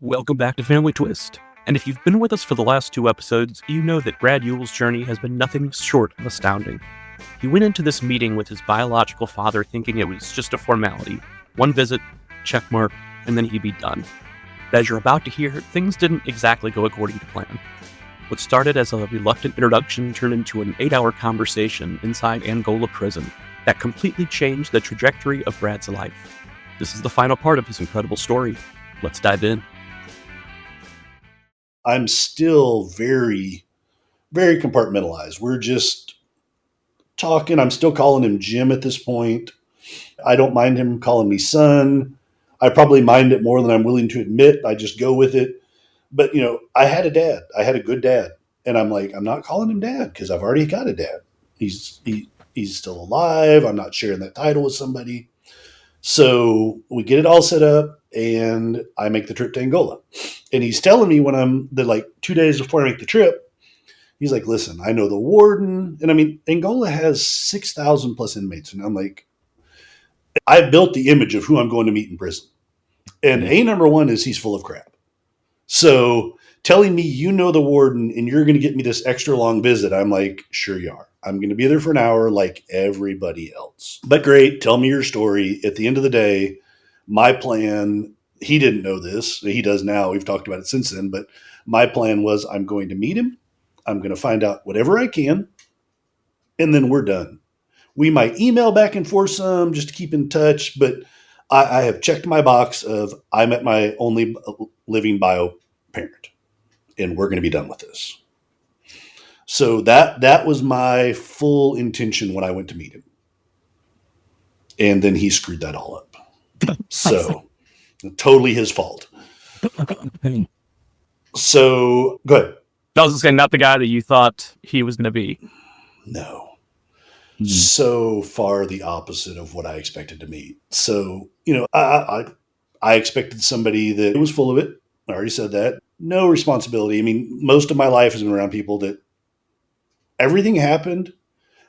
Welcome back to Family Twist. And if you've been with us for the last two episodes, you know that Brad Ewell's journey has been nothing short of astounding. He went into this meeting with his biological father thinking it was just a formality. One visit, checkmark, and then he'd be done. But as you're about to hear, things didn't exactly go according to plan. What started as a reluctant introduction turned into an 8-hour conversation inside Angola prison that completely changed the trajectory of Brad's life. This is the final part of his incredible story. Let's dive in. I'm still very, very compartmentalized. We're just talking. I'm still calling him Jim at this point. I don't mind him calling me son. I probably mind it more than I'm willing to admit. I just go with it. But, I had a dad. I had a good dad. And I'm like, I'm not calling him dad because I've already got a dad. He's still alive. I'm not sharing that title with somebody. So we get it all set up and I make the trip to Angola. And he's telling me when I'm 2 days before I make the trip, he's like, listen, I know the warden. And I mean, Angola has 6,000 plus inmates. And I'm like, I built the image of who I'm going to meet in prison. And number one is he's full of crap. So telling me, you know, the warden and you're going to get me this extra long visit. I'm like, sure you are. I'm going to be there for an hour like everybody else. But great. Tell me your story. At the end of the day, my plan, he didn't know this. He does now. We've talked about it since then. But my plan was I'm going to meet him. I'm going to find out whatever I can. And then we're done. We might email back and forth some just to keep in touch. But I have checked my box of I met my only living bio parent. And we're going to be done with this. So that was my full intention when I went to meet him. And then he screwed that all up. So totally his fault. So go ahead. I was just saying, not the guy that you thought he was going to be. No. So far the opposite of what I expected to meet. So, I expected somebody that was full of it. I already said that. No responsibility. I mean, most of my life has been around people that everything happened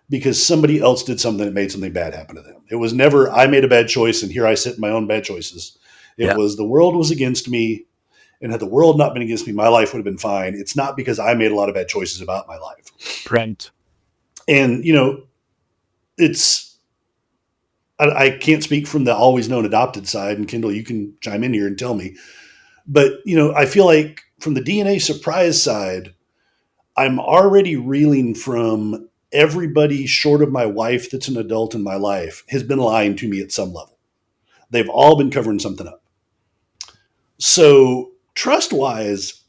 because somebody else did something that made something bad happen to them. It was never, I made a bad choice and here I sit in my own bad choices. It was the world was against me. And had the world not been against me, my life would have been fine. It's not because I made a lot of bad choices about my life. Right. And, I can't speak from the always known adopted side. And Kendall, you can chime in here and tell me. But, I feel like from the DNA surprise side, I'm already reeling from everybody short of my wife that's an adult in my life has been lying to me at some level. They've all been covering something up. So trust-wise,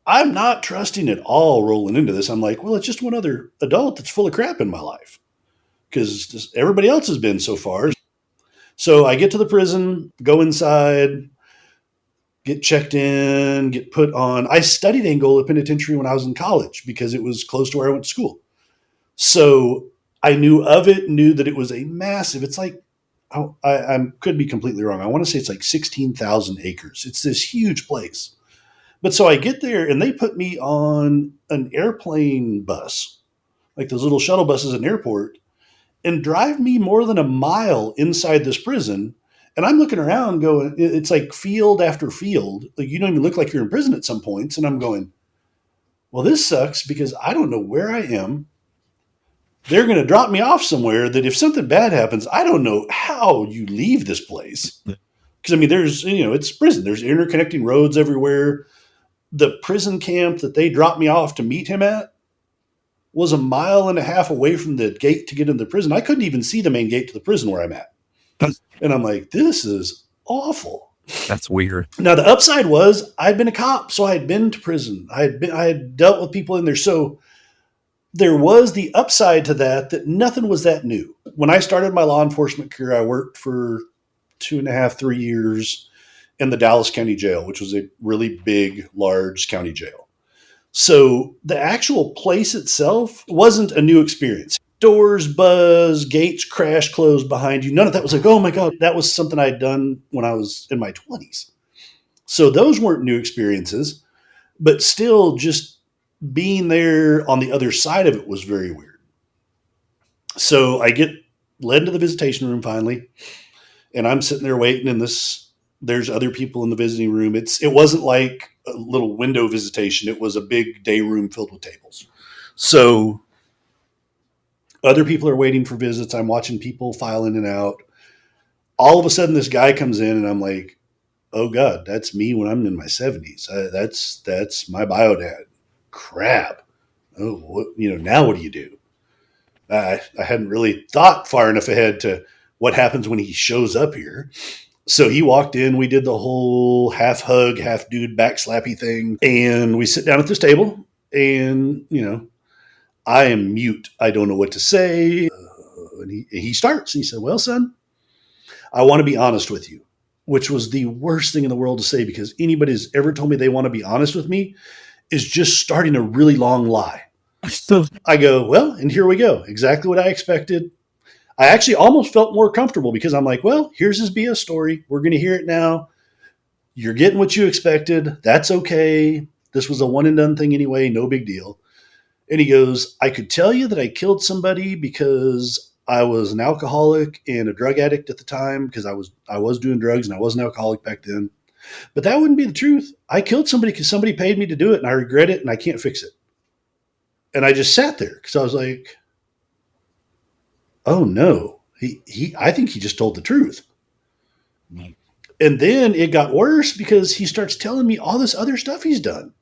I'm not trusting at all rolling into this. I'm like, well, it's just one other adult that's full of crap in my life because everybody else has been so far. So I get to the prison, go inside, get checked in, get put on. I studied Angola Penitentiary when I was in college because it was close to where I went to school. So I knew of it, knew that it was a massive, it's like, I could be completely wrong. I want to say it's like 16,000 acres. It's this huge place. But so I get there and they put me on an airplane bus, like those little shuttle buses in an airport, and drive me more than a mile inside this prison. And I'm looking around going, it's like field after field. Like you don't even look like you're in prison at some points. And I'm going, well, this sucks because I don't know where I am. They're going to drop me off somewhere that if something bad happens, I don't know how you leave this place. Because, I mean, there's, it's prison. There's interconnecting roads everywhere. The prison camp that they dropped me off to meet him at was a mile and a half away from the gate to get into the prison. I couldn't even see the main gate to the prison where I'm at. And I'm like, this is awful. That's weird. Now, the upside was I'd been a cop, so I had been to prison. I had dealt with people in there. So there was the upside to that nothing was that new. When I started my law enforcement career, I worked for 2.5, 3 years in the Dallas County Jail, which was a really big, large county jail. So the actual place itself wasn't a new experience. Doors buzz, gates crash, close behind you. None of that was like, oh my God, that was something I'd done when I was in my 20s. So those weren't new experiences, but still just being there on the other side of it was very weird. So I get led to the visitation room finally, and I'm sitting there waiting in this There's other people in the visiting room. It wasn't like a little window visitation. It was a big day room filled with tables. So other people are waiting for visits. I'm watching people file in and out. All of a sudden, this guy comes in, and I'm like, "Oh God, that's me when I'm in my 70s. That's my bio dad. Crap. Oh, now what do you do?" I hadn't really thought far enough ahead to what happens when he shows up here. So he walked in. We did the whole half hug, half dude back slappy thing, and we sit down at this table, and I am mute. I don't know what to say. And he starts. He said, "Well, son, I want to be honest with you," which was the worst thing in the world to say, because anybody who's ever told me they want to be honest with me is just starting a really long lie. So I go, "Well, and here we go. Exactly what I expected." I actually almost felt more comfortable, because I'm like, "Well, here's his BS story. We're going to hear it now. You're getting what you expected. That's okay. This was a one and done thing anyway. No big deal." And he goes, "I could tell you that I killed somebody because I was an alcoholic and a drug addict at the time, because I was doing drugs and I was an alcoholic back then. But that wouldn't be the truth. I killed somebody because somebody paid me to do it, and I regret it, and I can't fix it." And I just sat there, because I was like, "Oh no, I think he just told the truth." And then it got worse, because he starts telling me all this other stuff he's done.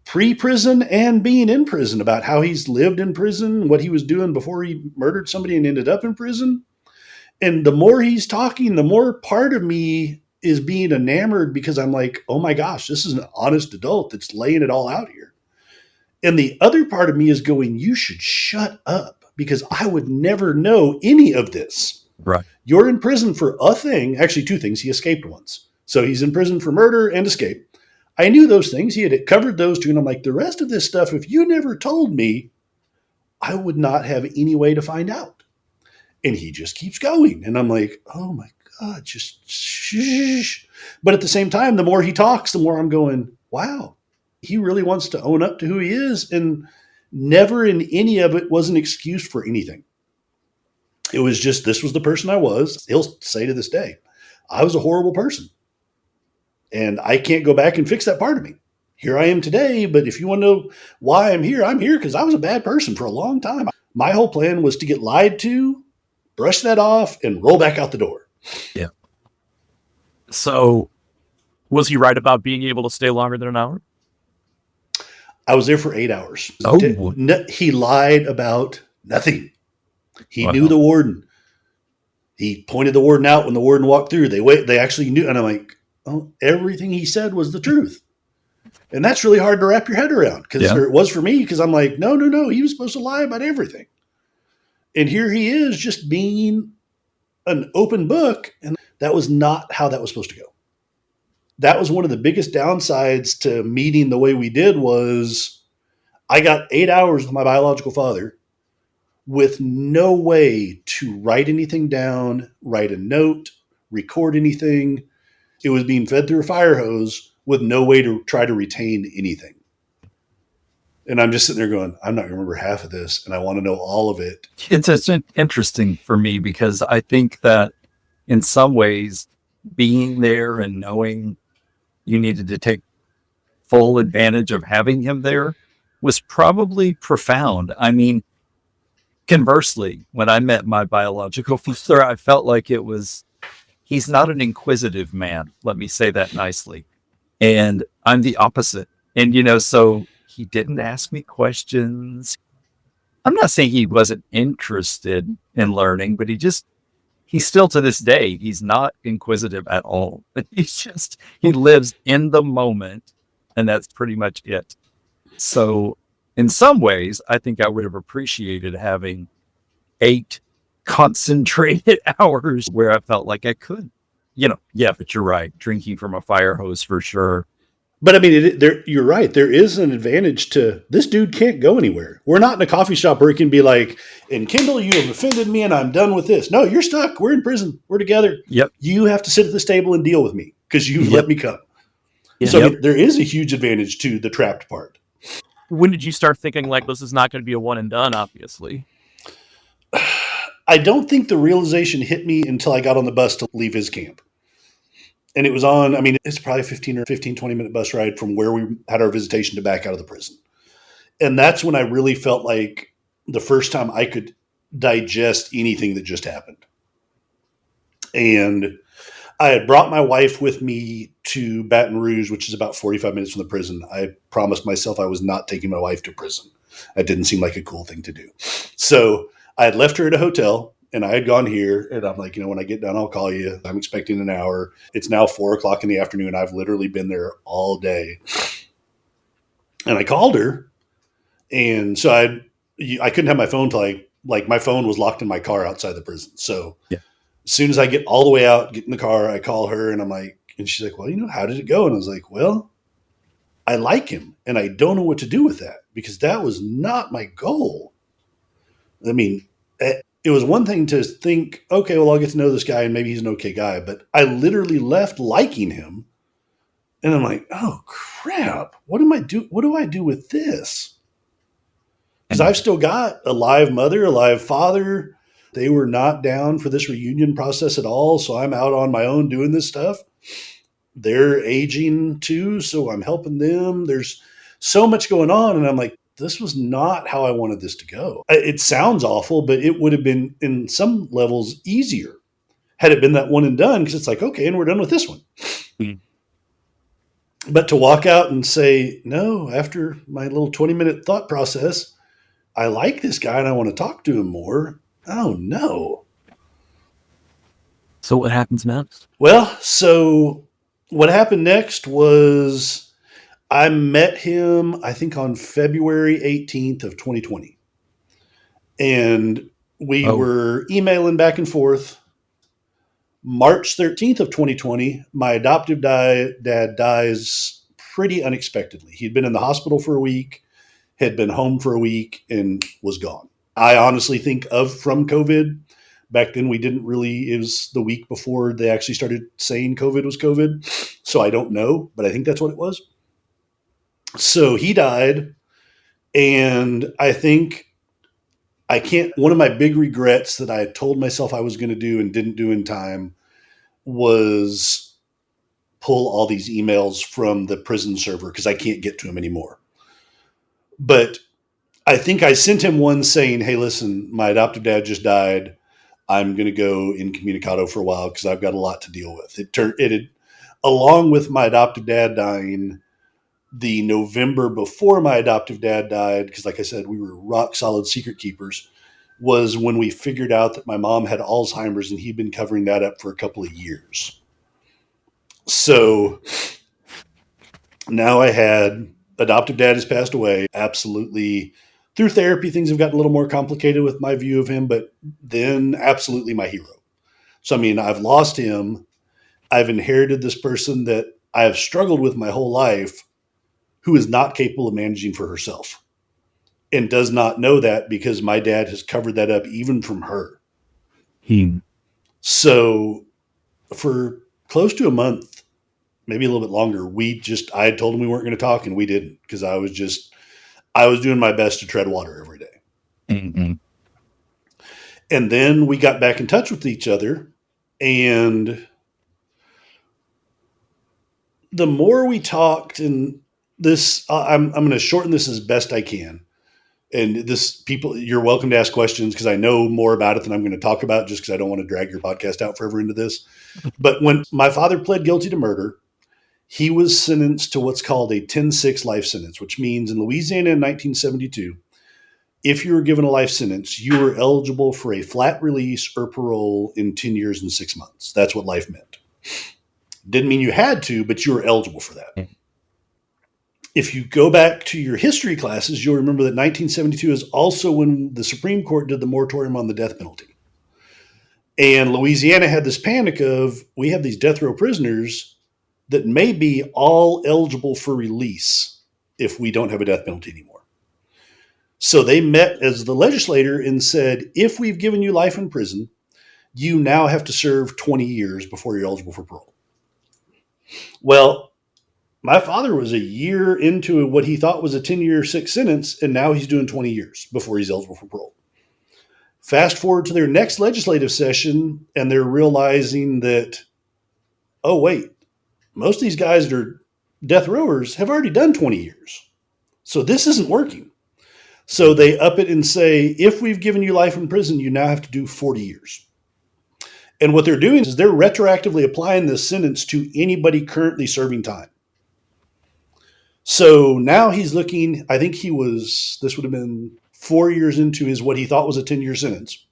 Pre-prison and being in prison, about how he's lived in prison, what he was doing before he murdered somebody and ended up in prison. And the more he's talking, the more part of me is being enamored, because I'm like, "Oh my gosh, this is an honest adult that's laying it all out here." And the other part of me is going, "You should shut up, because I would never know any of this." Right. You're in prison for a thing, actually two things. He escaped once. So he's in prison for murder and escape. I knew those things. He had covered those two. And I'm like, the rest of this stuff, if you never told me, I would not have any way to find out. And he just keeps going. And I'm like, "Oh my God, just shh." But at the same time, the more he talks, the more I'm going, wow, he really wants to own up to who he is. And never in any of it was an excuse for anything. It was just, this was the person I was. He'll say to this day, I was a horrible person. And I can't go back and fix that part of me. Here I am today, but if you want to know why I'm here because I was a bad person for a long time. My whole plan was to get lied to, brush that off, and roll back out the door. Yeah. So was he right about being able to stay longer than an hour? I was there for 8 hours. Oh. He lied about nothing. He knew the warden. He pointed the warden out when the warden walked through. They actually knew. And I'm like, oh, everything he said was the truth. And that's really hard to wrap your head around, because it was for me, because I'm like, no. He was supposed to lie about everything. And here he is just being an open book. And that was not how that was supposed to go. That was one of the biggest downsides to meeting the way we did, was I got 8 hours with my biological father with no way to write anything down, write a note, record anything. It was being fed through a fire hose with no way to try to retain anything. And I'm just sitting there going, I'm not going to remember half of this, and I want to know all of it. It's interesting for me, because I think that in some ways, being there and knowing you needed to take full advantage of having him there was probably profound. I mean, conversely, when I met my biological father, I felt like he's not an inquisitive man. Let me say that nicely. And I'm the opposite. And, so he didn't ask me questions. I'm not saying he wasn't interested in learning, but he still to this day, he's not inquisitive at all. But he lives in the moment, and that's pretty much it. So in some ways, I think I would have appreciated having 8 concentrated hours where I felt like I could, but you're right. Drinking from a fire hose for sure. But I mean, you're right. There is an advantage to this dude can't go anywhere. We're not in a coffee shop where he can be like, "And Kendall, you have offended me and I'm done with this." No, you're stuck. We're in prison. We're together. Yep. You have to sit at this table and deal with me because you let me come. Yep. So I mean, there is a huge advantage to the trapped part. When did you start thinking like this is not going to be a one and done, obviously? I don't think the realization hit me until I got on the bus to leave his camp. And it was on, I mean, it's probably 20-minute bus ride from where we had our visitation to back out of the prison. And that's when I really felt like the first time I could digest anything that just happened. And I had brought my wife with me to Baton Rouge, which is about 45 minutes from the prison. I promised myself I was not taking my wife to prison. That didn't seem like a cool thing to do. So I had left her at a hotel and I had gone here, and I'm like, when I get done, I'll call you. I'm expecting an hour. It's now 4:00 in the afternoon. I've literally been there all day. And I called her. And so I couldn't have my phone till like my phone was locked in my car outside the prison. So Yeah. As soon as I get all the way out, get in the car, I call her and I'm like, and she's like, well, how did it go? And I was like, well, I like him and I don't know what to do with that because that was not my goal. I mean, it was one thing to think, okay, well, I'll get to know this guy and maybe he's an okay guy. But I literally left liking him. And I'm like, oh crap, what do I do with this? Because I've still got a live mother, a live father. They were not down for this reunion process at all. So I'm out on my own doing this stuff. They're aging too. So I'm helping them. There's so much going on. And I'm like, this was not how I wanted this to go. It sounds awful, but it would have been in some levels easier had it been that one and done. Because it's like, okay, and we're done with this one. Mm-hmm. But to walk out and say, no, after my little 20-minute thought process, I like this guy and I want to talk to him more. Oh, no. So what happens next? Well, so what happened next was I met him, I think, on February 18th of 2020. And we were emailing back and forth. March 13th of 2020, my adoptive dad dies pretty unexpectedly. He'd been in the hospital for a week, had been home for a week, and was gone. I honestly think from COVID. Back then, we didn't really, it was the week before they actually started saying COVID was COVID. So I don't know, but I think that's what it was. So he died. And I think one of my big regrets that I had told myself I was going to do and didn't do in time was pull all these emails from the prison server because I can't get to them anymore. But I think I sent him one saying, hey, listen, my adoptive dad just died. I'm going to go incommunicado for a while because I've got a lot to deal with. It had, along with my adoptive dad dying, the November before my adoptive dad died, because like I said, we were rock solid secret keepers, was when we figured out that my mom had Alzheimer's and he'd been covering that up for a couple of years. So now I had adoptive dad has passed away. Absolutely. Through therapy, things have gotten a little more complicated with my view of him, but then absolutely my hero. So, I mean, I've lost him. I've inherited this person that I have struggled with my whole life who is not capable of managing for herself and does not know that because my dad has covered that up even from her. So for close to a month, maybe a little bit longer, I had told him we weren't going to talk and we didn't because I was doing my best to tread water every day. Mm-hmm. And then we got back in touch with each other. And the more we talked, and this, I'm going to shorten this as best I can. And you're welcome to ask questions because I know more about it than I'm going to talk about just because I don't want to drag your podcast out forever into this. But when my father pled guilty to murder, he was sentenced to what's called a 10-6 life sentence, which means in Louisiana in 1972, if you were given a life sentence, you were eligible for a flat release or parole in 10 years and 6 months. That's what life meant. Didn't mean you had to, but you were eligible for that. If you go back to your history classes, you'll remember that 1972 is also when the Supreme Court did the moratorium on the death penalty. And Louisiana had this panic of, we have these death row prisoners that may be all eligible for release if we don't have a death penalty anymore. So they met as the legislator and said, if we've given you life in prison, you now have to serve 20 years before you're eligible for parole. Well, my father was a year into what he thought was a 10-year 6 sentence, and now he's doing 20 years before he's eligible for parole. Fast forward to their next legislative session, and they're realizing that, oh, wait, most of these guys that are death rowers have already done 20 years. So this isn't working. So they up it and say, if we've given you life in prison, you now have to do 40 years. And what they're doing is they're retroactively applying this sentence to anybody currently serving time. So now he's looking, I think this would have been 4 years into his what he thought was a 10-year sentence.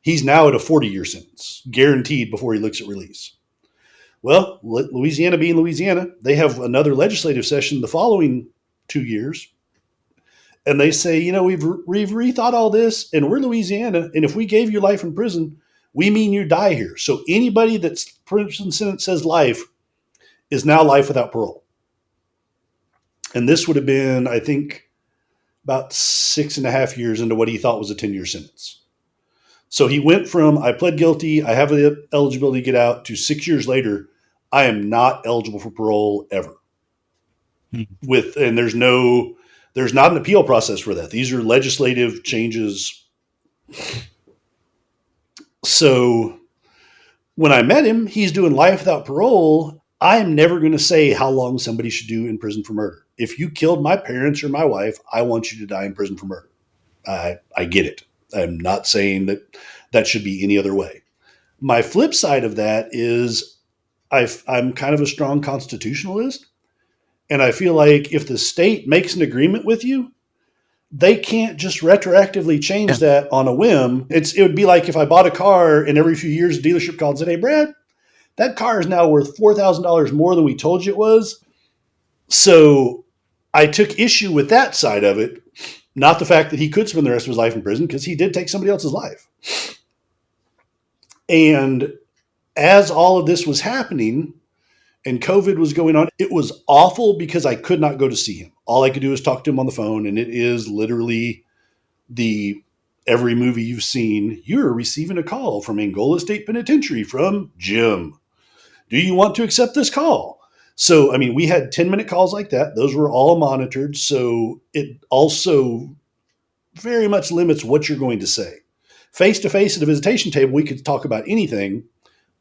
He's now at a 40-year sentence, guaranteed before he looks at release. Well, Louisiana being Louisiana, they have another legislative session the following 2 years. And they say, we've rethought all this, and we're Louisiana, and if we gave you life in prison, we mean you die here. So anybody that's prison sentence says life is now life without parole. And this would have been, I think, about 6.5 years into what he thought was a 10-year sentence. So he went from, I pled guilty, I have the eligibility to get out, to 6 years later, I am not eligible for parole ever. And there's not an appeal process for that. These are legislative changes. So when I met him, he's doing life without parole. I'm never going to say how long somebody should do in prison for murder. If you killed my parents or my wife, I want you to die in prison for murder. I get it. I'm not saying that should be any other way. My flip side of that is I'm kind of a strong constitutionalist. And I feel like if the state makes an agreement with you, they can't just retroactively change that on a whim. It would be like if I bought a car and every few years a dealership called and said, hey, Brad, that car is now worth $4,000 more than we told you it was. So I took issue with that side of it, not the fact that he could spend the rest of his life in prison, because he did take somebody else's life. And as all of this was happening and COVID was going on, it was awful because I could not go to see him. All I could do is talk to him on the phone, and it is literally every movie you've seen. You're receiving a call from Angola State Penitentiary from Jim. Do you want to accept this call? So, we had 10-minute calls like that. Those were all monitored. So it also very much limits what you're going to say. Face-to-face at a visitation table, we could talk about anything.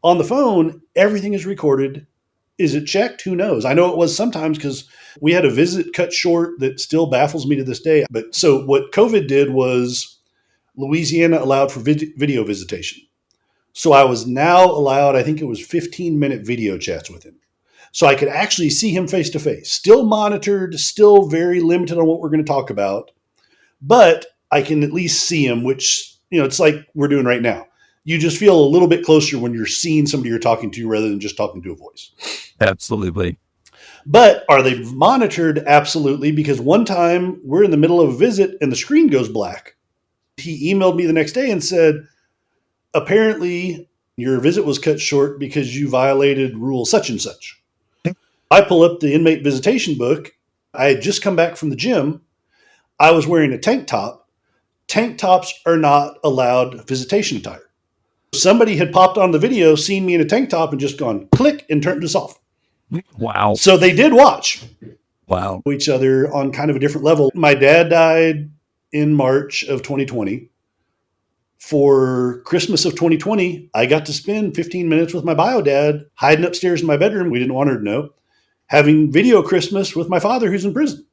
On the phone, everything is recorded. Is it checked? Who knows? I know it was sometimes because we had a visit cut short that still baffles me to this day. But so what COVID did was Louisiana allowed for video visitation. So I was now allowed, I think it was 15-minute video chats with him. So I could actually see him face to face, still monitored, still very limited on what we're going to talk about. But I can at least see him, which, it's like we're doing right now. You just feel a little bit closer when you're seeing somebody you're talking to rather than just talking to a voice. Absolutely. But are they monitored? Absolutely. Because one time we're in the middle of a visit and the screen goes black. He emailed me the next day and said, apparently your visit was cut short because you violated rule such and such. I pull up the inmate visitation book. I had just come back from the gym. I was wearing a tank top. Tank tops are not allowed visitation attire. Somebody had popped on the video, seen me in a tank top, and just gone click and turned us off. Wow. So they did watch. Wow. Each other on kind of a different level. My dad died in March of 2020. For Christmas of 2020, I got to spend 15 minutes with my bio dad, hiding upstairs in my bedroom. We didn't want her to know. Having video Christmas with my father who's in prison.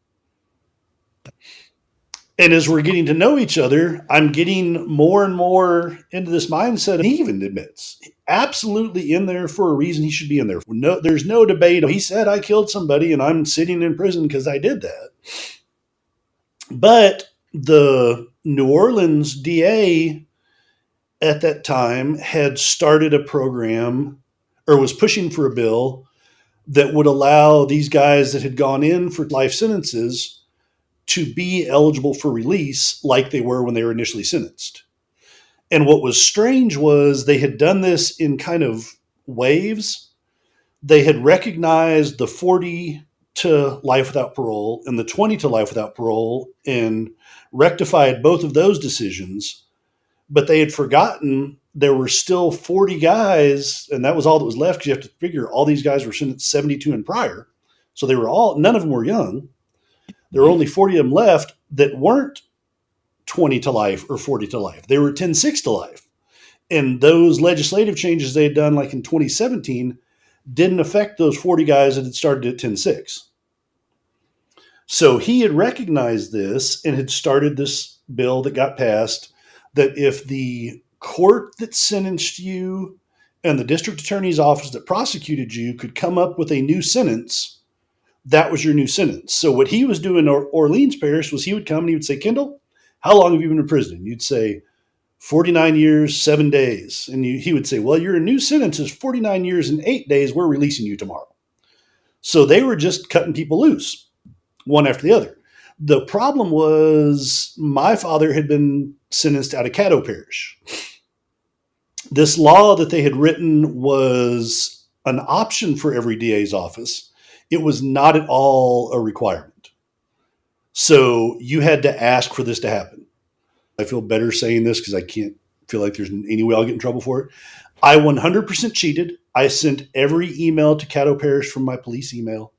And as we're getting to know each other, I'm getting more and more into this mindset. And he even admits, absolutely in there for a reason he should be in there. No, there's no debate. He said, I killed somebody and I'm sitting in prison because I did that. But the New Orleans DA at that time had started a program or was pushing for a bill that would allow these guys that had gone in for life sentences to be eligible for release like they were when they were initially sentenced. And what was strange was they had done this in kind of waves. They had recognized the 40 to life without parole and the 20 to life without parole and rectified both of those decisions. But they had forgotten there were still 40 guys, and that was all that was left because you have to figure all these guys were sentenced 72 and prior. So they were none of them were young. There were only 40 of them left that weren't 20 to life or 40 to life. They were 10-6 to life. And those legislative changes they had done like in 2017 didn't affect those 40 guys that had started at 10-6. So he had recognized this and had started this bill that got passed that if the court that sentenced you and the district attorney's office that prosecuted you could come up with a new sentence, that was your new sentence. So what he was doing in Orleans Parish was he would come and he would say, Kendall, how long have you been in prison? And you'd say, 49 years, 7 days. And he would say, well, your new sentence is 49 years and 8 days. We're releasing you tomorrow. So they were just cutting people loose, one after the other. The problem was my father had been sentenced out of Caddo Parish. This law that they had written was an option for every DA's office. It was not at all a requirement. So you had to ask for this to happen. I feel better saying this because I can't feel like there's any way I'll get in trouble for it. I 100% cheated. I sent every email to Caddo Parish from my police email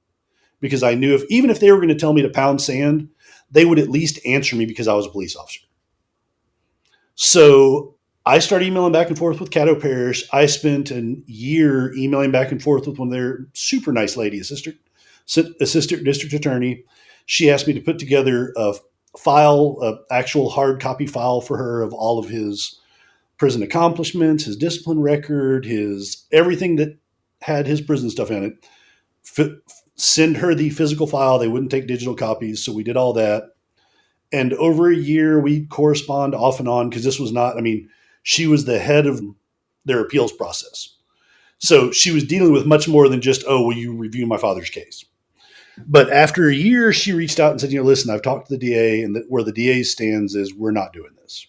because I knew even if they were going to tell me to pound sand, they would at least answer me because I was a police officer. So I started emailing back and forth with Caddo Parish. I spent a year emailing back and forth with one of their super nice lady, assistant district attorney. She asked me to put together a file, an actual hard copy file for her of all of his prison accomplishments, his discipline record, his everything that had his prison stuff in it. Send her the physical file. They wouldn't take digital copies. So we did all that. And over a year, we'd correspond off and on because this was not, she was the head of their appeals process. So she was dealing with much more than just, oh, will you review my father's case? But after a year, she reached out and said, listen, I've talked to the DA and where the DA stands is we're not doing this.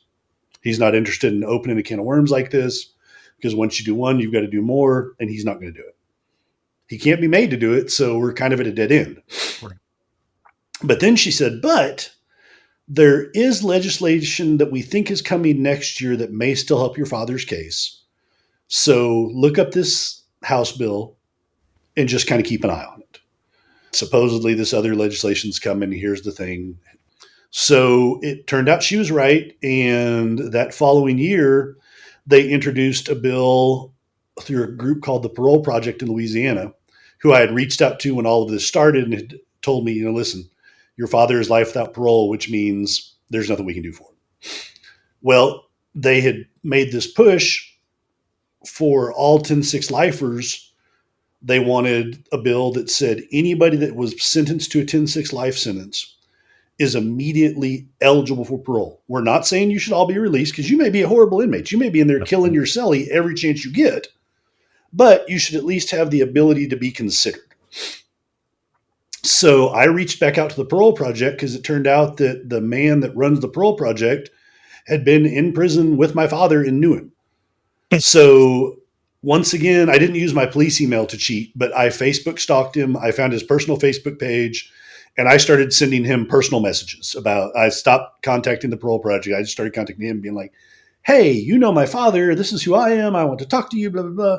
He's not interested in opening a can of worms like this because once you do one, you've got to do more and he's not going to do it. He can't be made to do it. So we're kind of at a dead end. Right. But then she said, but there is legislation that we think is coming next year that may still help your father's case. So look up this House bill and just kind of keep an eye on it. Supposedly this other legislation's coming. Here's the thing. So it turned out she was right. And that following year, they introduced a bill through a group called the Parole Project in Louisiana, who I had reached out to when all of this started and had told me, listen, your father is life without parole, which means there's nothing we can do for him. Well, they had made this push for all 10-6 lifers. They wanted a bill that said anybody that was sentenced to a 10-6 life sentence is immediately eligible for parole. We're not saying you should all be released because you may be a horrible inmate. You may be in there killing your cellie every chance you get, but you should at least have the ability to be considered. So I reached back out to the Parole Project because it turned out that the man that runs the Parole Project had been in prison with my father and knew him. So once again, I didn't use my police email to cheat, but I Facebook stalked him. I found his personal Facebook page and I started sending him personal messages I stopped contacting the Parole Project. I just started contacting him being like, hey, you know my father. This is who I am. I want to talk to you, blah, blah, blah.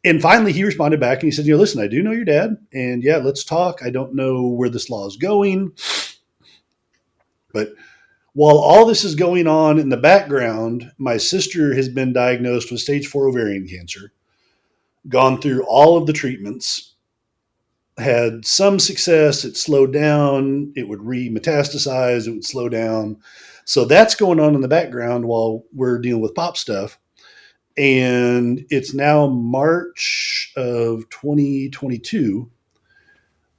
And finally he responded back and he said, listen, I do know your dad and yeah, let's talk. I don't know where this law is going. But while all this is going on in the background, my sister has been diagnosed with stage 4 ovarian cancer, gone through all of the treatments, had some success. It slowed down. It would remetastasize. It would slow down. So that's going on in the background while we're dealing with pop stuff. And it's now March of 2022.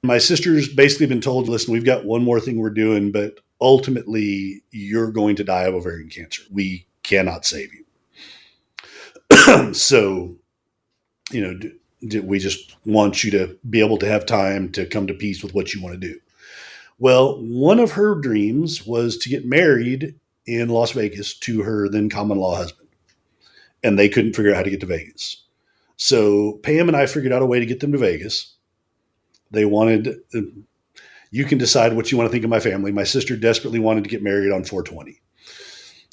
My sister's basically been told, listen, we've got one more thing we're doing, but ultimately you're going to die of ovarian cancer. We cannot save you. So, we just want you to be able to have time to come to peace with what you want to do. Well, one of her dreams was to get married in Las Vegas to her then common law husband. And they couldn't figure out how to get to Vegas. So Pam and I figured out a way to get them to Vegas. They wanted, you can decide what you want to think of my family. My sister desperately wanted to get married on 420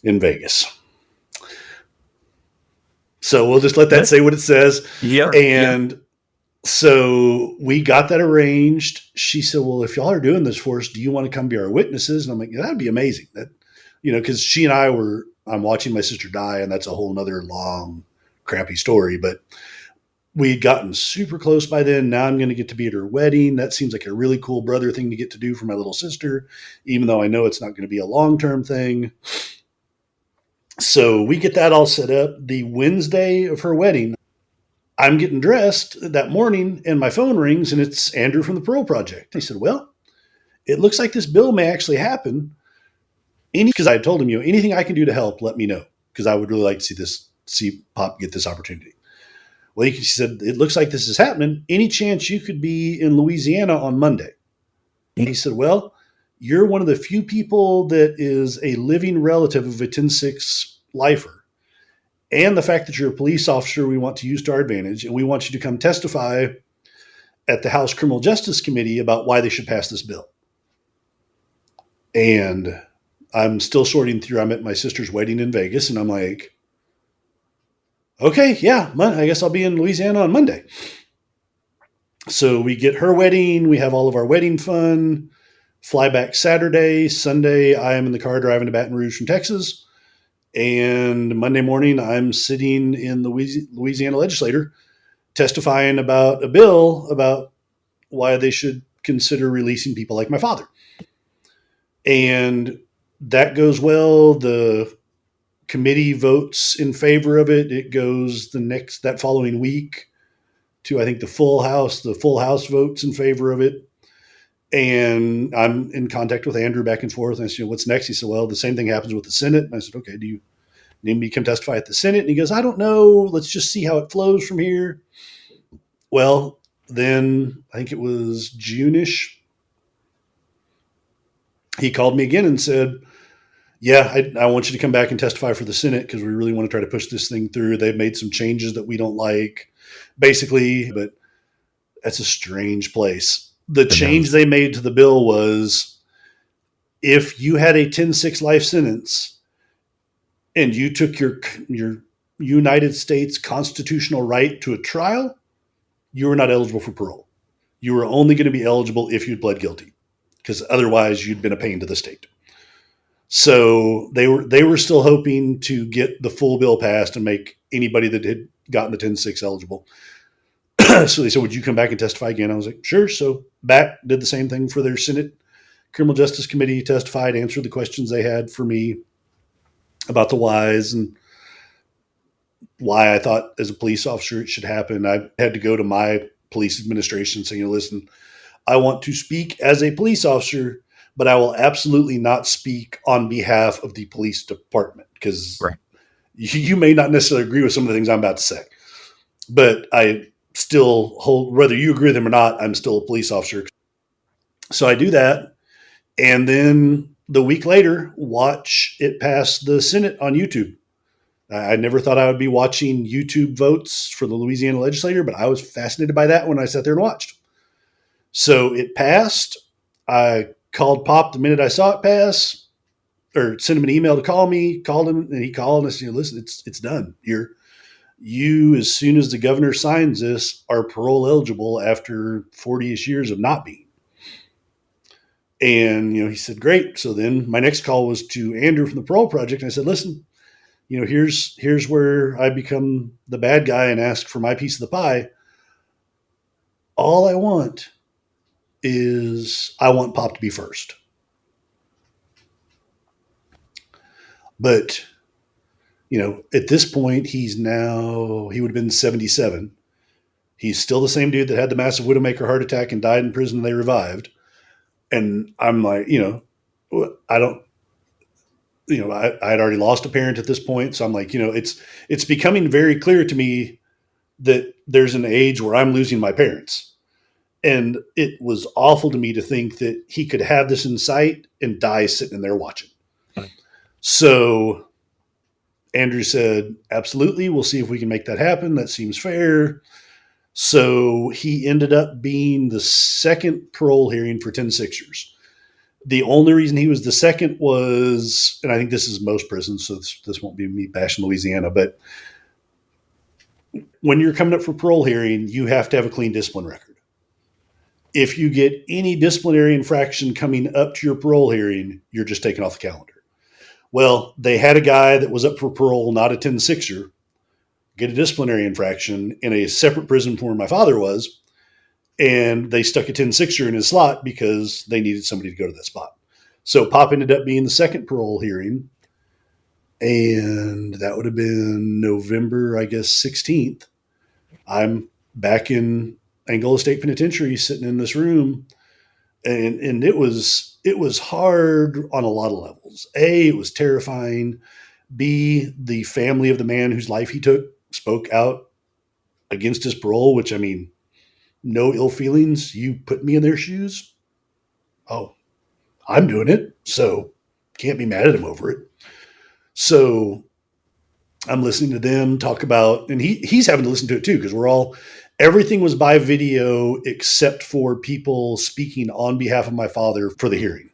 in Vegas. So we'll just let that say what it says. Yeah. And so we got that arranged. She said, well, if y'all are doing this for us, do you want to come be our witnesses? And I'm like, that'd be amazing. That, because she and I'm watching my sister die, and that's a whole nother long, crappy story. But we had gotten super close by then. Now I'm going to get to be at her wedding. That seems like a really cool brother thing to get to do for my little sister, even though I know it's not going to be a long-term thing. So we get that all set up. The Wednesday of her wedding, I'm getting dressed that morning and my phone rings and it's Andrew from the Parole Project. He said, well, it looks like this bill may actually happen. Because I told him, anything I can do to help, let me know. Because I would really like to see Pop get this opportunity. Well, he said, it looks like this is happening. Any chance you could be in Louisiana on Monday? And he said, well, you're one of the few people that is a living relative of a 10-6 lifer. And the fact that you're a police officer, we want to use to our advantage. And we want you to come testify at the House Criminal Justice Committee about why they should pass this bill. And I'm still sorting through. I'm at my sister's wedding in Vegas, and I'm like, okay, yeah, I guess I'll be in Louisiana on Monday. So we get her wedding. We have all of our wedding fun. Fly back Saturday. Sunday, I am in the car driving to Baton Rouge from Texas. And Monday morning, I'm sitting in the Louisiana legislature testifying about a bill about why they should consider releasing people like my father. And that goes well. The committee votes in favor of it. It goes that following week to, I think, the full house. The full house votes in favor of it. And I'm in contact with Andrew back and forth. And I said, what's next? He said, well, the same thing happens with the Senate. And I said, okay, do you need me to come testify at the Senate? And he goes, I don't know. Let's just see how it flows from here. Well, then I think it was June-ish. He called me again and said, yeah, I want you to come back and testify for the Senate because we really want to try to push this thing through. They've made some changes that we don't like, basically, but that's a strange place. The change they made to the bill was if you had a 10-6 life sentence and you took your United States constitutional right to a trial, you were not eligible for parole. You were only going to be eligible if you'd pled guilty because otherwise you'd been a pain to the state. So they were still hoping to get the full bill passed and make anybody that had gotten the 10-6 eligible. So they said, would you come back and testify again? I was like, sure. So back, did the same thing for their Senate Criminal Justice Committee, testified, answered the questions they had for me about the whys and why I thought as a police officer it should happen. I had to go to my police administration saying, listen, I want to speak as a police officer, but I will absolutely not speak on behalf of the police department because you may not necessarily agree with some of the things I'm about to say. But I still hold, whether you agree with them or not, I'm still a police officer. So I do that. And then the week later, watch it pass the Senate on YouTube. I never thought I would be watching YouTube votes for the Louisiana legislature, but I was fascinated by that when I sat there and watched. So it passed. I called Pop the minute I saw it pass, or sent him an email to call me, called him, and he called and I said, listen, it's done. You, as soon as the governor signs this, are parole eligible after 40-ish years of not being. And, he said, great. So then my next call was to Andrew from the Parole Project. And I said, listen, here's where I become the bad guy and ask for my piece of the pie. All I want is I want Pop to be first. But, at this point, he would have been 77. He's still the same dude that had the massive widowmaker heart attack and died in prison and they revived. And I'm like, I don't, I had already lost a parent at this point. So I'm like, it's becoming very clear to me that there's an age where I'm losing my parents. And it was awful to me to think that he could have this in sight and die sitting in there watching. Right. So Andrew said, absolutely. We'll see if we can make that happen. That seems fair. So he ended up being the second parole hearing for 10-6ers. The only reason he was the second was, and I think this is most prisons, so this won't be me bashing Louisiana, but when you're coming up for parole hearing, you have to have a clean discipline record. If you get any disciplinary infraction coming up to your parole hearing, you're just taken off the calendar. Well, they had a guy that was up for parole, not a 10-6er, get a disciplinary infraction in a separate prison from where my father was. And they stuck a 10-6er in his slot because they needed somebody to go to that spot. So Pop ended up being the second parole hearing. And that would have been November, I guess, 16th. I'm back in Angola State Penitentiary sitting in this room. And it was hard on a lot of levels. A, it was terrifying. B, the family of the man whose life he took spoke out against his parole, which, I mean, no ill feelings. You put me in their shoes. Oh, I'm doing it. So can't be mad at him over it. So I'm listening to them talk about, and he's having to listen to it too, because everything was by video except for people speaking on behalf of my father for the hearing.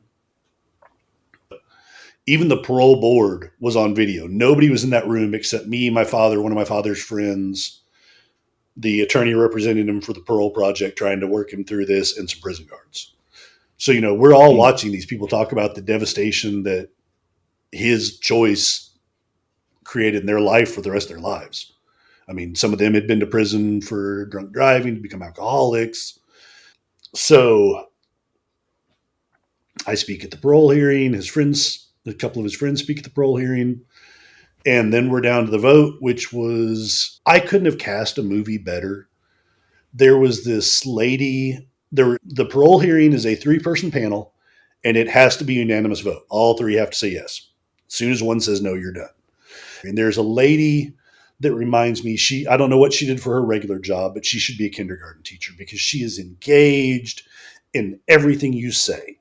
Even the parole board was on video. Nobody was in that room except me, my father, one of my father's friends, the attorney representing him for the parole project, trying to work him through this, and some prison guards. So, we're all watching these people talk about the devastation that his choice created in their life for the rest of their lives. I mean, some of them had been to prison for drunk driving, to become alcoholics. So I speak at the parole hearing. A couple of his friends speak at the parole hearing. And then we're down to the vote, which was, I couldn't have cast a movie better. There was this lady, the parole hearing is a 3-person panel, and it has to be a unanimous vote. All 3 have to say yes. As soon as one says no, you're done. And there's a lady that reminds me, I don't know what she did for her regular job, but she should be a kindergarten teacher because she is engaged in everything you say.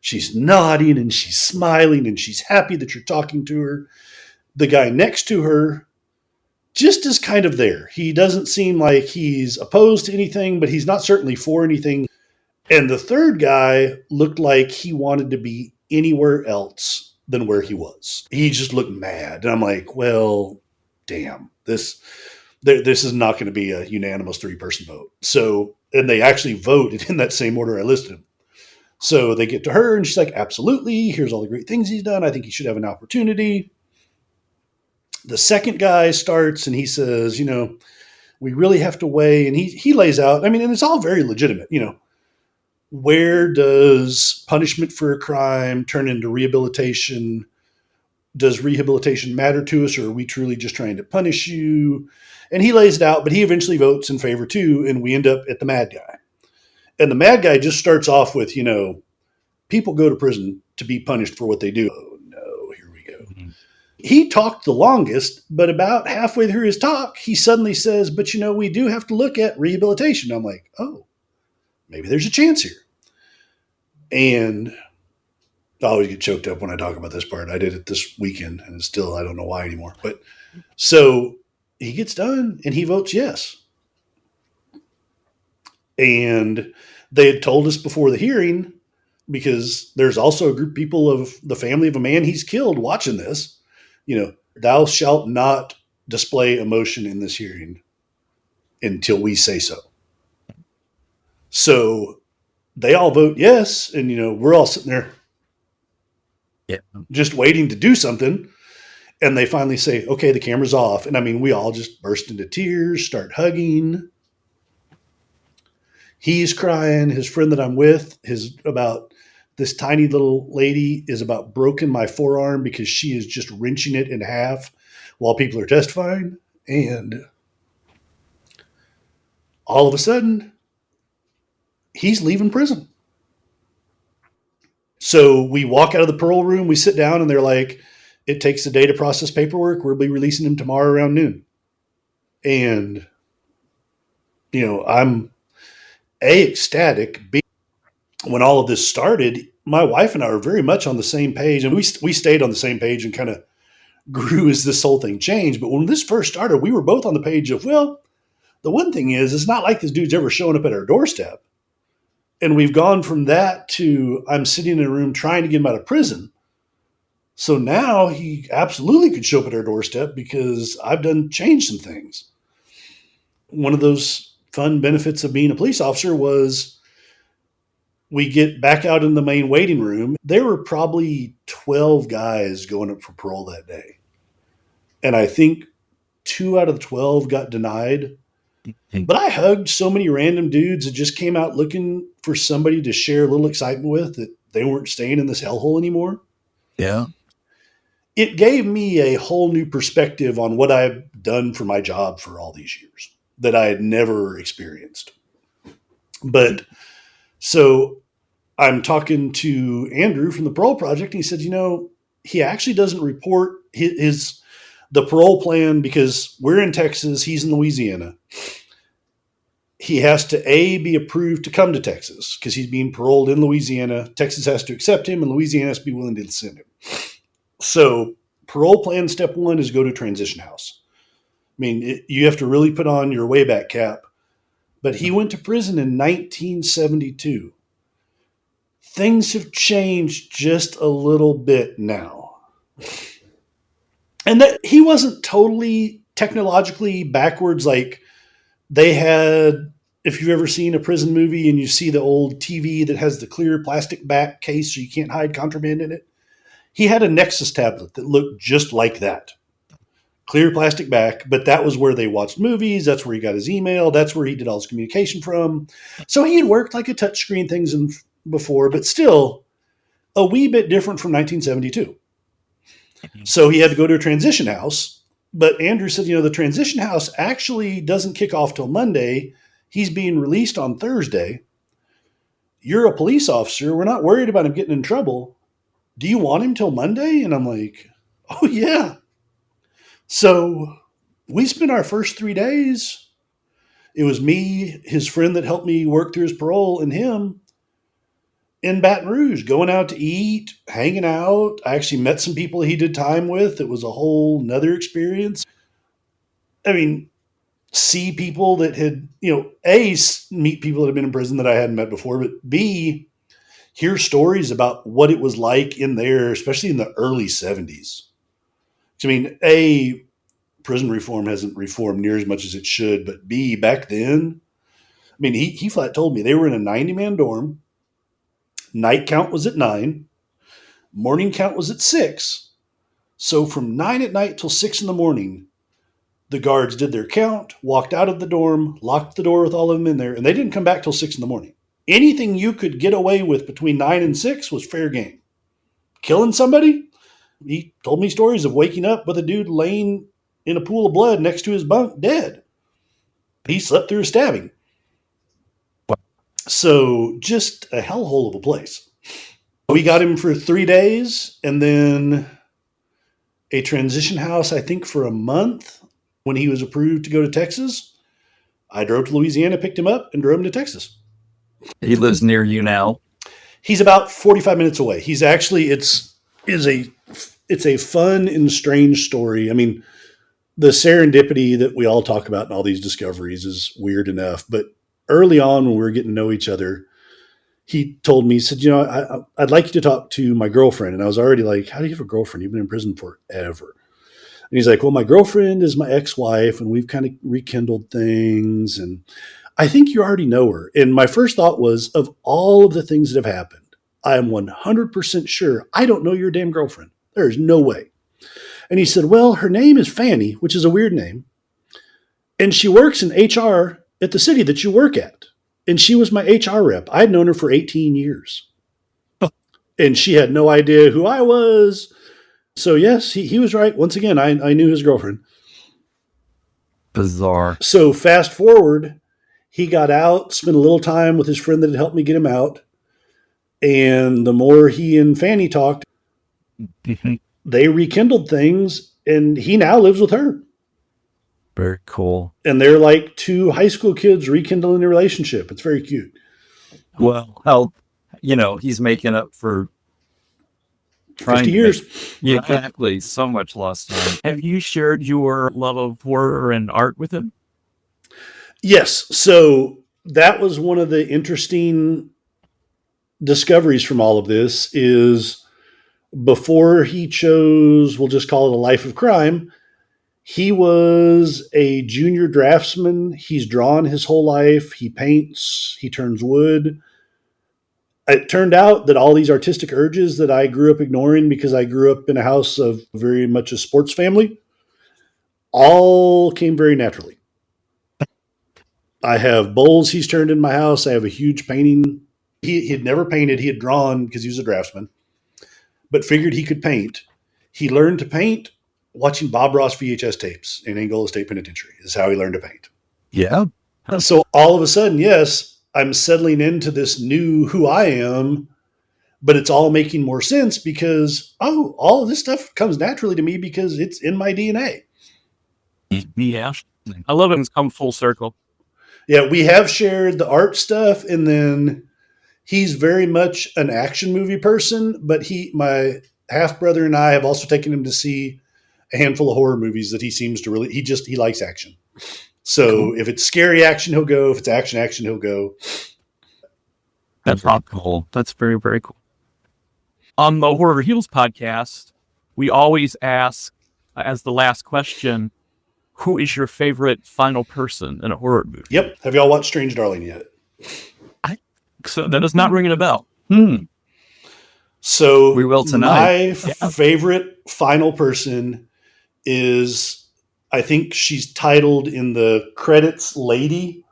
She's nodding and she's smiling and she's happy that you're talking to her. The guy next to her just is kind of there. He doesn't seem like he's opposed to anything, but he's not certainly for anything. And the third guy looked like he wanted to be anywhere else than where he was. He just looked mad. And I'm like, well, damn, this is not going to be a unanimous 3-person vote. So, and they actually voted in that same order I listed him. So they get to her and she's like, absolutely. Here's all the great things he's done. I think he should have an opportunity. The second guy starts and he says, we really have to weigh, and he lays out, and it's all very legitimate, where does punishment for a crime turn into rehabilitation? Does rehabilitation matter to us, or are we truly just trying to punish you? And he lays it out, but he eventually votes in favor too, and we end up at the mad guy. And the mad guy just starts off with, people go to prison to be punished for what they do. Oh no, here we go. Mm-hmm. He talked the longest, but about halfway through his talk, he suddenly says, but we do have to look at rehabilitation. I'm like, oh, maybe there's a chance here. And I always get choked up when I talk about this part. I did it this weekend, and it's still, I don't know why anymore. But so he gets done and he votes yes. And they had told us before the hearing, because there's also a group of people of the family of a man he's killed watching this, thou shalt not display emotion in this hearing until we say so. So they all vote yes. And, we're all sitting there just waiting to do something. And they finally say, okay, the camera's off. And we all just burst into tears, start hugging. He's crying. His friend that I'm with about this tiny little lady is about broken my forearm because she is just wrenching it in half while people are testifying. And all of a sudden, he's leaving prison. So we walk out of the parole room, we sit down, and they're like, it takes a day to process paperwork. We'll be releasing him tomorrow around noon. And, I'm ecstatic. B, when all of this started, my wife and I were very much on the same page, and we stayed on the same page and kind of grew as this whole thing changed. But when this first started, we were both on the page of, well, the one thing is, it's not like this dude's ever showing up at our doorstep. And we've gone from that to I'm sitting in a room trying to get him out of prison. So now he absolutely could show up at our doorstep because I've changed some things. One of those fun benefits of being a police officer was we get back out in the main waiting room. There were probably 12 guys going up for parole that day. And I think 2 out of 12 got denied. But I hugged so many random dudes that just came out looking for somebody to share a little excitement with, that they weren't staying in this hellhole anymore. Yeah. It gave me a whole new perspective on what I've done for my job for all these years that I had never experienced. But so I'm talking to Andrew from the Parole Project, and he said, he actually doesn't report the parole plan because we're in Texas, he's in Louisiana. He has to be approved to come to Texas because he's being paroled in Louisiana. Texas has to accept him, and Louisiana has to be willing to send him. So parole plan step 1 is go to transition house. I mean, you have to really put on your way back cap. But he went to prison in 1972. Things have changed just a little bit now. And that he wasn't totally technologically backwards. Like they had, if you've ever seen a prison movie and you see the old TV that has the clear plastic back case so you can't hide contraband in it, he had a Nexus tablet that looked just like that. Clear plastic back, but that was where they watched movies. That's where he got his email. That's where he did all his communication from. So he had worked like a touchscreen things before, but still a wee bit different from 1972. So he had to go to a transition house. But Andrew said, the transition house actually doesn't kick off till Monday. He's being released on Thursday. You're a police officer. We're not worried about him getting in trouble. Do you want him till Monday? And I'm like, oh, yeah. So we spent our first 3 days. It was me, his friend that helped me work through his parole, and him in Baton Rouge, going out to eat, hanging out. I actually met some people he did time with. It was a whole nother experience. I mean, see people that had, A, meet people that have been in prison that I hadn't met before, but B, hear stories about what it was like in there, especially in the early 70s. I mean, A, prison reform hasn't reformed near as much as it should, but B, back then, I mean, he flat told me they were in a 90-man dorm. Night count was at 9. Morning count was at 6. So from 9 at night till 6 in the morning, the guards did their count, walked out of the dorm, locked the door with all of them in there, and they didn't come back till 6 in the morning. Anything you could get away with between 9 and 6 was fair game. Killing somebody? He told me stories of waking up with a dude laying in a pool of blood next to his bunk, dead. He slept through a stabbing. So just a hellhole of a place. We got him for 3 days and then a transition house, I think, for a month when he was approved to go to Texas. I drove to Louisiana, picked him up, and drove him to Texas. He lives near you now? He's about 45 minutes away. He's actually, it's a fun and strange story. I mean, the serendipity that we all talk about in all these discoveries is weird enough, but early on when we were getting to know each other, he told me, he said, I'd like you to talk to my girlfriend. And I was already like, how do you have a girlfriend? You've been in prison forever. And he's like, well, my girlfriend is my ex-wife and we've kind of rekindled things. And I think you already know her. And my first thought was, of all of the things that have happened, I am 100% sure I don't know your damn girlfriend. There is no way. And he said, well, her name is Fanny, which is a weird name. And she works in HR at the city that you work at. And she was my HR rep. I'd known her for 18 years. And she had no idea who I was. So yes, he was right. Once again, I knew his girlfriend. Bizarre. So fast forward, he got out, spent a little time with his friend that had helped me get him out. And the more he and Fanny talked, they rekindled things, and he now lives with her. Very cool. And they're like two high school kids rekindling a relationship. It's very cute. Well, he's making up for 50 years. Yeah, exactly. So much lost time. Have you shared your love of horror and art with him? Yes. So that was one of the interesting discoveries from all of this is before he chose, we'll just call it a life of crime, he was a junior draftsman. He's drawn his whole life. He paints. He turns wood. It turned out that all these artistic urges that I grew up ignoring because I grew up in a house of very much a sports family, all came very naturally. I have bowls he's turned in my house. I have a huge painting. He had never painted. He had drawn because he was a draftsman, but figured he could paint. He learned to paint watching Bob Ross VHS tapes in Angola State Penitentiary is how he learned to paint. Yeah. So all of a sudden, yes, I'm settling into this new who I am, but it's all making more sense because, all of this stuff comes naturally to me because it's in my DNA. Yeah. I love it. It's come full circle. Yeah, we have shared the art stuff, and then he's very much an action movie person, but my half brother and I have also taken him to see a handful of horror movies that he seems to really, he likes action. So cool. If it's scary action, he'll go. If it's action, he'll go. That's cool. That's very, very cool. On the Horror Heals podcast, we always ask as the last question, who is your favorite final person in a horror movie? Yep. Have y'all watched Strange Darling yet? So that is not ringing a bell. So we will tonight. My favorite final person is, I think she's titled in the credits Lady.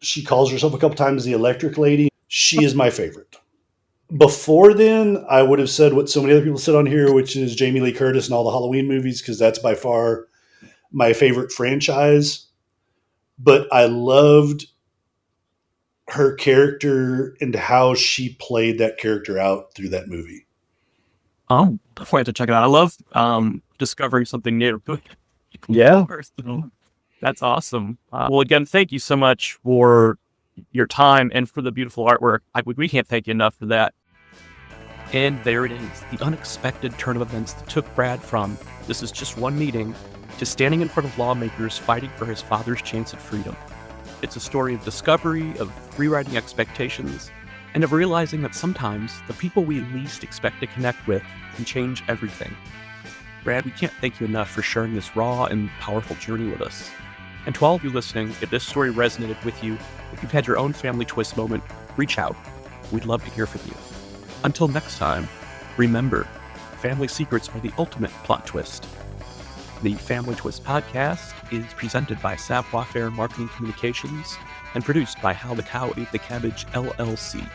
She calls herself a couple times the Electric Lady. She is my favorite. Before then, I would have said what so many other people said on here, which is Jamie Lee Curtis and all the Halloween movies, because that's by far my favorite franchise. But I loved her character and how she played that character out through that movie. Oh, definitely have to check it out. I love discovering something new. Yeah. That's awesome. Well, again, thank you so much for your time and for the beautiful artwork. We can't thank you enough for that. And there it is, the unexpected turn of events that took Brad from "this is just one meeting" to standing in front of lawmakers fighting for his father's chance at freedom. It's a story of discovery, of rewriting expectations, and of realizing that sometimes the people we least expect to connect with can change everything. Brad, we can't thank you enough for sharing this raw and powerful journey with us. And to all of you listening, if this story resonated with you, if you've had your own family twist moment, reach out. We'd love to hear from you. Until next time, remember, family secrets are the ultimate plot twist. The Family Twist podcast is presented by Savoir Faire Marketing Communications and produced by How the Cow Ate the Cabbage, LLC.